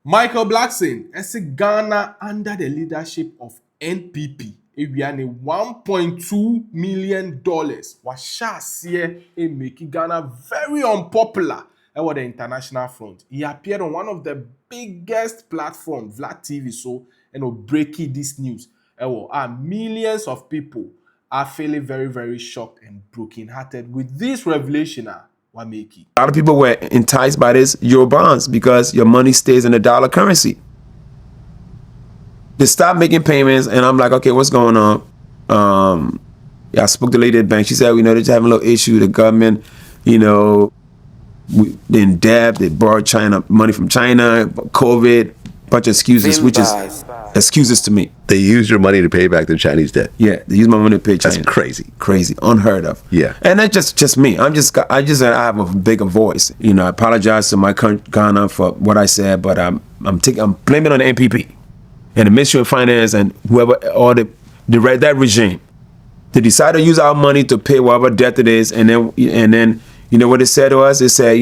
Micheal Blackson, Ghana under the leadership of NPP, we are $1.2 million. Washasiye making Ghana very unpopular at the international front. He appeared on one of the biggest platforms, Vlad TV, so breaking this news. Millions of people are feeling very, very shocked and brokenhearted with this revelation. A lot of people were enticed by this Eurobonds because your money stays in the dollar currency. They stopped making payments, and I'm like, okay, what's going on? I spoke to the lady at the bank. She said, they're just having a little issue. The government, they're in debt. They borrowed China money from China, COVID, bunch of excuses, which is excuses to me. They use your money to pay back their Chinese debt. Yeah, they use my money to pay China. That's crazy, unheard of. Yeah, and that's just me. I have a bigger voice. I apologize to my country, Ghana, for what I said, but I'm blaming on the NPP and the Ministry of Finance and whoever, or that regime. They decide to use our money to pay whatever debt it is, and then what they said to us? They said,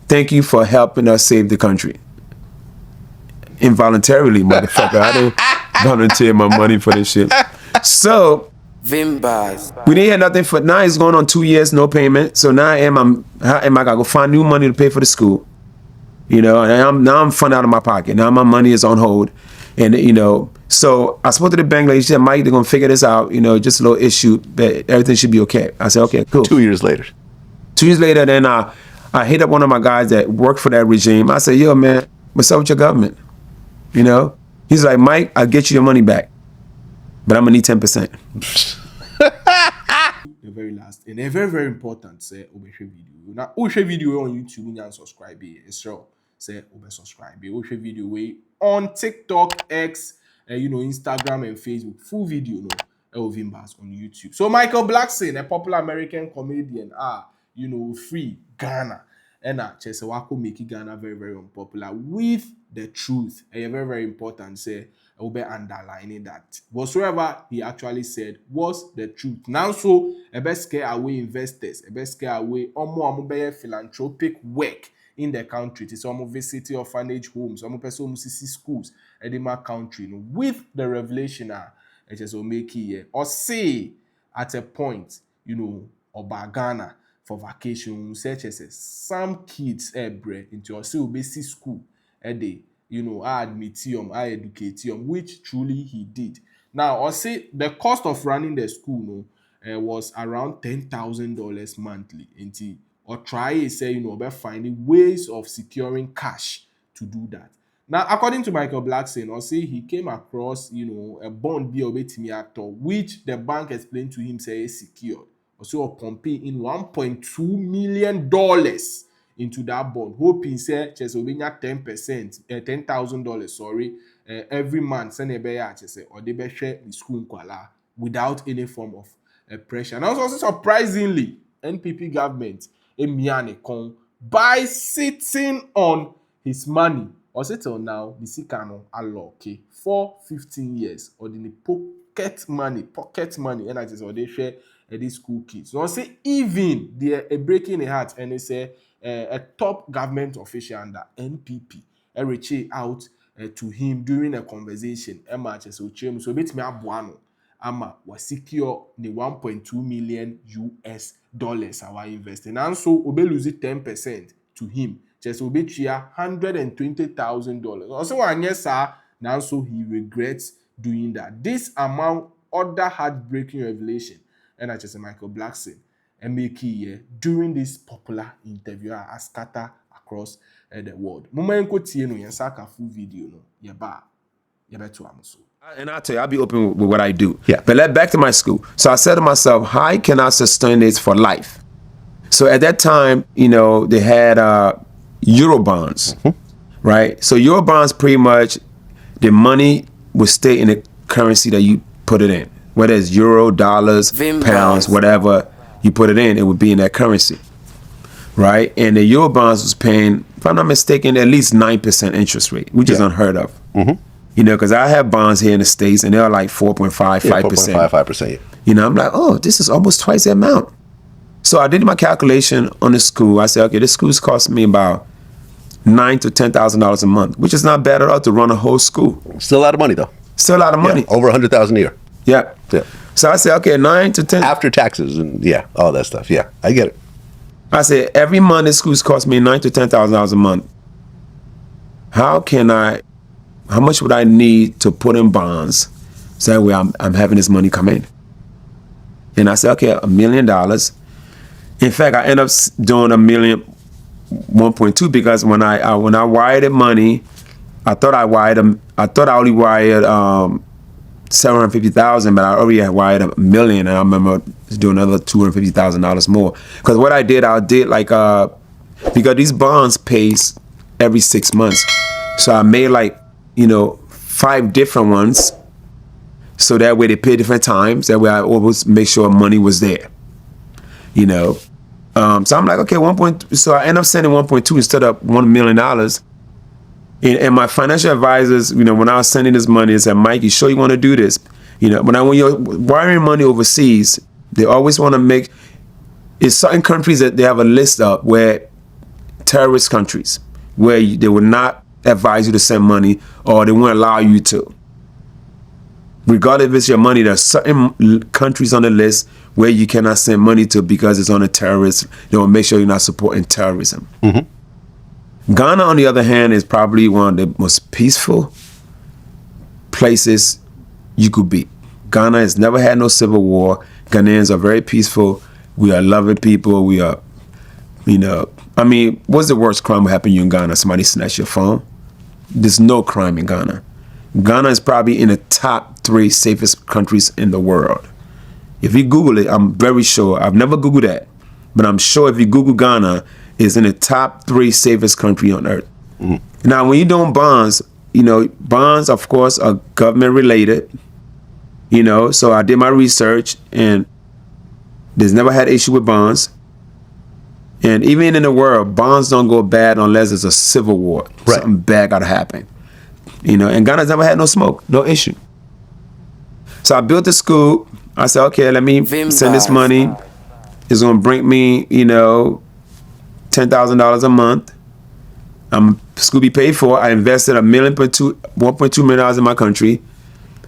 thank you for helping us save the country. Involuntarily, motherfucker. I didn't volunteer my money for this shit. So we didn't have nothing for now. It's going on 2 years, no payment. So now how am I gonna go find new money to pay for the school? And I'm funding out of my pocket. Now my money is on hold. And so I spoke to the bank lady. She said, Mike, they're gonna figure this out, just a little issue, but everything should be okay. I said, okay, cool. 2 years later. 2 years later, then I hit up one of my guys that worked for that regime. I said, yo, man, what's up with your government? He's like, Mike, I'll get you your money back, but I'm gonna need 10%. The very last and a very, very important say video. Now, video on YouTube and subscribe. It's sure say subscribe. Video way on TikTok, X, Instagram and Facebook. Full video no Vimbas on YouTube. So Micheal Blackson, a popular American comedian, free Ghana. And Chesewako making Ghana very, very unpopular with the truth. And very, very important. Say, I will be underlining that whatsoever he actually said was the truth. Now, so a best scare away investors, a best scare away philanthropic work in the country. It's some visit orphanage homes, some person see schools in my country. With the revelation, it just will make here or say at a point, about Ghana. For vacation, such as some kids bread into your basic school they admitium, educatium, which truly he did. Now, I say the cost of running the school was around $10,000 monthly. Or try say by finding ways of securing cash to do that. Now, according to Micheal Blackson, I say he came across a bond deal which the bank explained to him say is secured. Also pumping in $1.2 million into that bond, hoping say Chesovenia 10%, $10,000, every month. Send or they share the school without any form of pressure. And also surprisingly, NPP government by sitting on his money, or till now the Sikano allow for 15 years or the pocket money, and I just or they share. These school kids. So I say even they're breaking a heart, and they say a top government official under NPP reached out to him during a conversation. So bet me abuano ama was secure the $1.2 million our investing, and so we lose it 10% to him. Just we $120,000. Also one yes sir. Now so he regrets doing that. This amount other heartbreaking revelation. And I just Micheal Blackson and Mickey during this popular interview I scatter across the world. Full video and I'll tell you, I'll be open with what I do. Yeah. But back to my school. So I said to myself, how can I sustain this for life? So at that time, they had Eurobonds, right? So Eurobonds pretty much the money would stay in the currency that you put it in. Whether it's euro, dollars, pounds, whatever you put it in, it would be in that currency, right? And the Eurobonds was paying, if I'm not mistaken, at least 9% interest rate, which is unheard of. Because I have bonds here in the States, and they're like 4.5%, 5%. 4.5%, yeah. I'm like, oh, this is almost twice the amount. So I did my calculation on the school. I said, okay, this school's costing me about $9,000 to $10,000 a month, which is not bad at all to run a whole school. Still a lot of money, though. Still a lot of money. Yeah, over 100,000 a year. Yeah. Yeah. So I said, okay, 9 to 10. After taxes and all that stuff. Yeah, I get it. I said, every month this school's cost me $9,000 to $10,000 a month. How much would I need to put in bonds so that way I'm having this money come in? And I said, okay, $1 million. In fact, I ended up doing $1.2 because when I wired the money, I thought I only wired 750,000, but I already had wired $1 million, and I remember doing another $250,000 more. Because what I did like because these bonds pays every 6 months, so I made 5 different ones, so that way they pay different times. That way I always make sure money was there. So I'm like, okay, 1.2. So I end up sending 1.2 instead of $1 million. And my financial advisors, when I was sending this money, they said, Mike, you sure you want to do this? When you're wiring money overseas, they always want to make, in certain countries that they have a list of where terrorist countries, where they will not advise you to send money or they won't allow you to. Regardless if it's your money, there are certain countries on the list where you cannot send money to because it's on a terrorist. They will make sure you're not supporting terrorism. Mm-hmm. Ghana, on the other hand, is probably one of the most peaceful places you could be. Ghana has never had no civil war. Ghanaians are very peaceful. We are loving people. We are, what's the worst crime that happened to you in Ghana? Somebody snatched your phone? There's no crime in Ghana. Ghana is probably in the top 3 safest countries in the world. If you Google it, I'm very sure. I've never Googled that, but I'm sure if you Google Ghana, it's in the top 3 safest country on earth. Mm. Now, when you're doing bonds, bonds, of course, are government related. So I did my research, and there's never had issue with bonds. And even in the world, bonds don't go bad unless there's a civil war. Right. Something bad gotta happen. And Ghana's never had no smoke, no issue. So I built a school. I said, okay, let me send this money. It's gonna bring me, $10,000 a month. School be paid for. I invested $1.2 million in my country.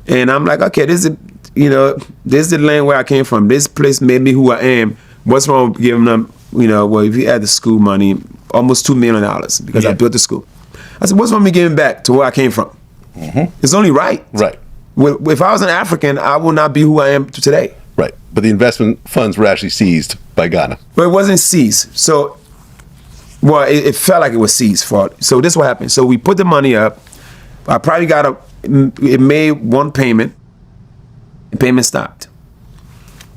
And I'm like, okay, this is the land where I came from. This place made me who I am. What's wrong with giving them, if you add the school money, almost $2 million because I built the school. I said, what's wrong with me giving back to where I came from? Mm-hmm. It's only right. Right. If I was an African, I would not be who I am today. Right. But the investment funds were actually seized by Ghana. But it wasn't seized. So, it felt like it was seized. So this is what happened. So we put the money up. I probably it made one payment. The payment stopped.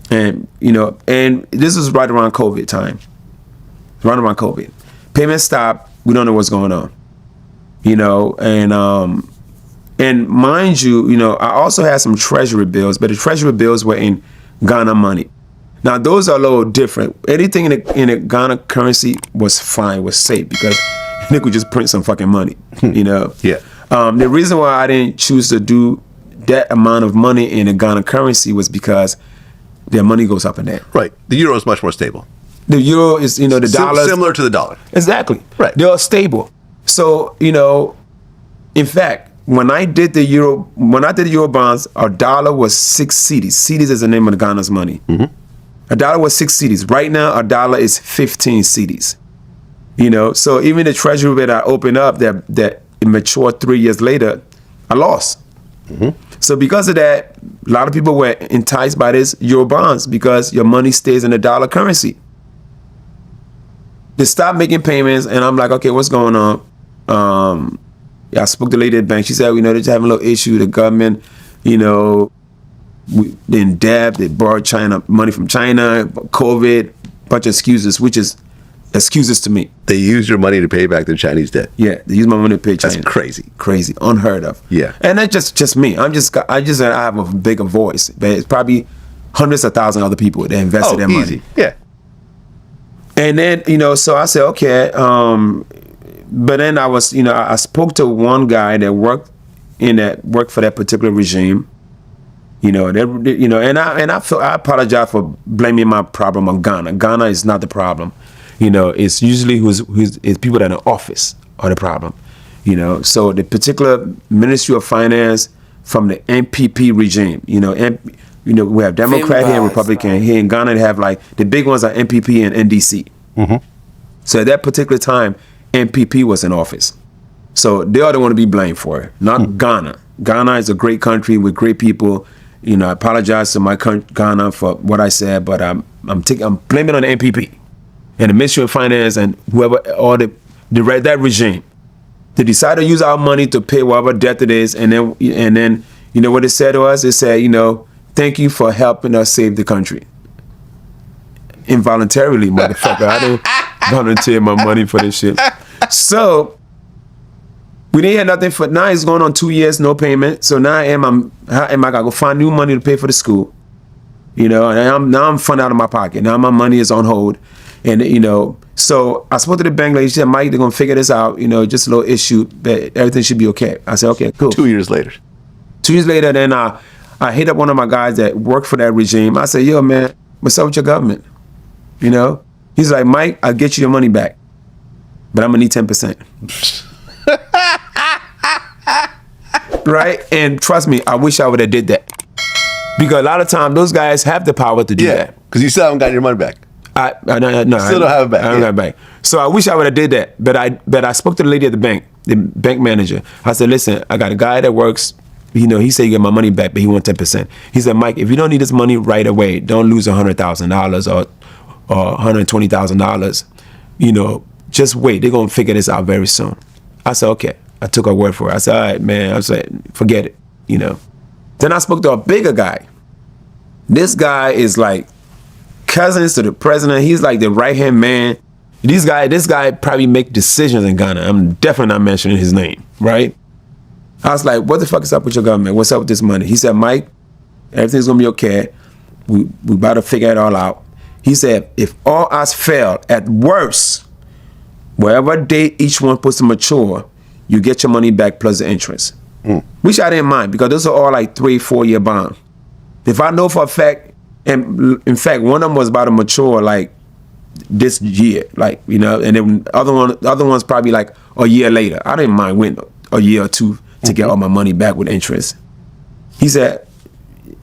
And, and this was right around COVID time. Right around COVID. Payment stopped. We don't know what's going on. And mind you, I also had some treasury bills, but the treasury bills were in Ghana money. Now, those are a little different. Anything in the Ghana currency was fine, was safe, because they could just print some fucking money, Yeah. The reason why I didn't choose to do that amount of money in the Ghana currency was because their money goes up and down. Right. The euro is much more stable. The euro is, the dollar. Similar to the dollar. Exactly. Right. They're stable. So, in fact, when I did the Eurobonds, our dollar was 6 cedis. Cedis is the name of the Ghana's money. Mm-hmm. A dollar was 6 cedis. Right now, our dollar is 15 cedis. So even the treasury that I opened up that matured 3 years later, I lost. Mm-hmm. So because of that, a lot of people were enticed by this Eurobonds because your money stays in the dollar currency. They stopped making payments, and I'm like, okay, what's going on? I spoke to the lady at the bank. She said, they're just having a little issue. The government, they're in debt. They borrowed money from China, COVID, bunch of excuses, which is excuses to me. They use your money to pay back their Chinese debt. Yeah, they use my money to pay China. That's crazy. Crazy, unheard of. Yeah. And that's just me. I have a bigger voice, but it's probably hundreds of thousands of other people that invested their money. Yeah. And then, so I said, okay. But then I was, I spoke to one guy that worked for that particular regime. And I apologize for blaming my problem on Ghana. Ghana is not the problem. It's usually it's people that are in office are the problem. You know, so the particular Ministry of Finance from the NPP regime, you know, we have Democrat here and Republican. Here in Ghana, they have like the big ones are NPP and NDC. So at that particular time, NPP was in office. So they are the one to be blamed for it, not Ghana. Ghana is a great country with great people. You know, I apologize to my Ghana for what I said, but I'm blaming on the NPP and the Ministry of Finance and whoever, all that regime. They decided to use our money to pay whatever debt it is, and then you know what it said to us? It said, you know, thank you for helping us save the country. Involuntarily, motherfucker. I didn't volunteer my money for this shit. So we didn't have nothing for now. It's going on 2 years, no payment. So now how am I gonna go find new money to pay for the school? You know, and now I'm funding out of my pocket. Now my money is on hold. And, you know, so I spoke to the bank lady. She said, Mike, they're going to figure this out. You know, just a little issue, but everything should be okay. I said, okay, cool. 2 years later. 2 years later, then I hit up one of my guys that worked for that regime. I said, yo, man, what's up with your government? You know? He's like, Mike, I'll get you your money back, but I'm going to need 10%. Right? And trust me, I wish I would have did that. Because a lot of times, those guys have the power to do that. Because you still haven't gotten your money back. No, Still don't have it back. I don't have it back. So I wish I would have did that. But I spoke to the lady at the bank manager. I said, listen, I got a guy that works, you know, he said you get my money back, but he wants 10%. He said, Mike, if you don't need this money right away, don't lose $100,000 or $120,000. You know, just wait. They're going to figure this out very soon. I said, okay. I took her word for it. I said, all right, man. I said, forget it, you know. Then I spoke to a bigger guy. This guy is like cousins to the president. He's like the right-hand man. This guy probably make decisions in Ghana. I'm definitely not mentioning his name, right? I was like, what the fuck is up with your government? What's up with this money? He said, Mike, everything's gonna be okay. We about to figure it all out. He said, if all odds fail, at worst, whatever date each one puts to mature, you get your money back plus the interest. Which I didn't mind because those are all like 3-4 year bond. If I know for a fact, and in fact, one of them was about to mature like this year, like, you know, and then other one's probably like a year later. I didn't mind waiting a year or two to get all my money back with interest. He said,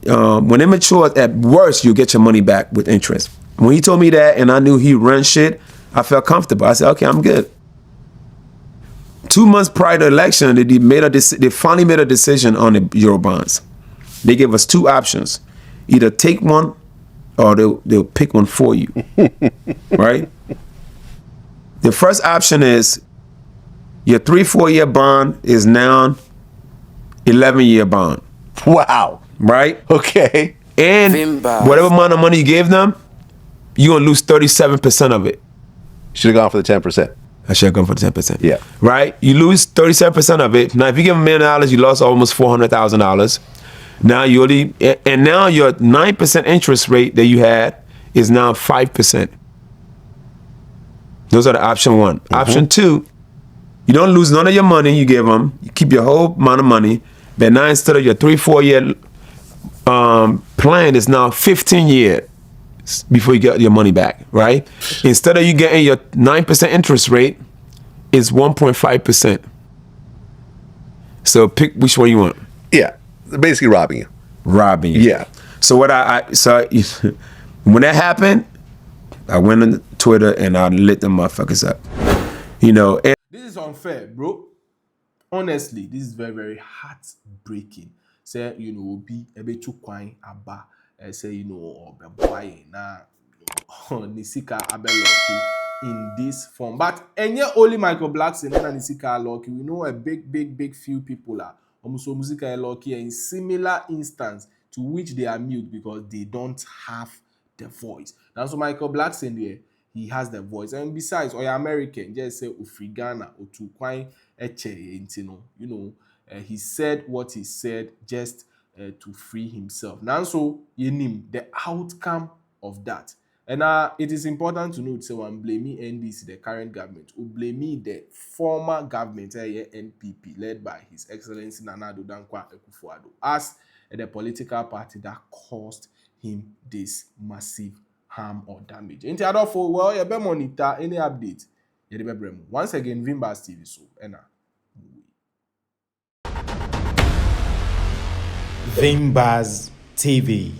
when it matures, at worst, you get your money back with interest. When he told me that and I knew he ran shit, I felt comfortable. I said, okay, I'm good. 2 months prior to the election, they finally made a decision on the Eurobonds. They gave us two options. Either take one or they'll pick one for you, right? The first option is your 3-4 year bond is now 11-year bond. Wow. Right? Okay. And whatever amount of money you gave them, you're going to lose 37% of it. Should have gone for the 10%. I should have gone for the 10%. Yeah. Right? You lose 37% of it. Now, if you give them $1 million, you lost almost $400,000. Now now your 9% interest rate that you had is now 5%. Those are the option one. Option two, you don't lose none of your money you give them. You keep your whole amount of money. But now instead of your 3-4 year plan is now 15 years before you get your money back, right? Instead of you getting your 9% interest rate, it's 1.5%. So pick which one you want. Yeah. They're basically robbing you. Robbing you. Yeah. So when that happened, I went on Twitter and I lit them motherfuckers up. You know, and This is unfair, bro. Honestly, this is very, very heartbreaking. Say, you know, be a bit too quiet about, say, you know, or be boy na Nisika Abeloki in this form. But and yet only Micheal Blackson and Nisika Loki, we know a big few people are almost Musika Loki in similar instance to which they are mute because they don't have the voice. Now, so Micheal Blackson there, he has the voice. And besides, or American, just say Ufri Ghana or to quite you know, he said what he said just to free himself. Now, so the outcome of that. And it is important to note, so I'm blaming NDC, the current government, or blaming the former government, NPP, led by His Excellency Nana Addo Dankwa Akufo-Addo, as the political party that caused him this massive harm or damage. In the other for, well, you better monitor any update. yɛde bɛbrɛ mu. Once again, Vimbas TV so ɛna Vimbas TV.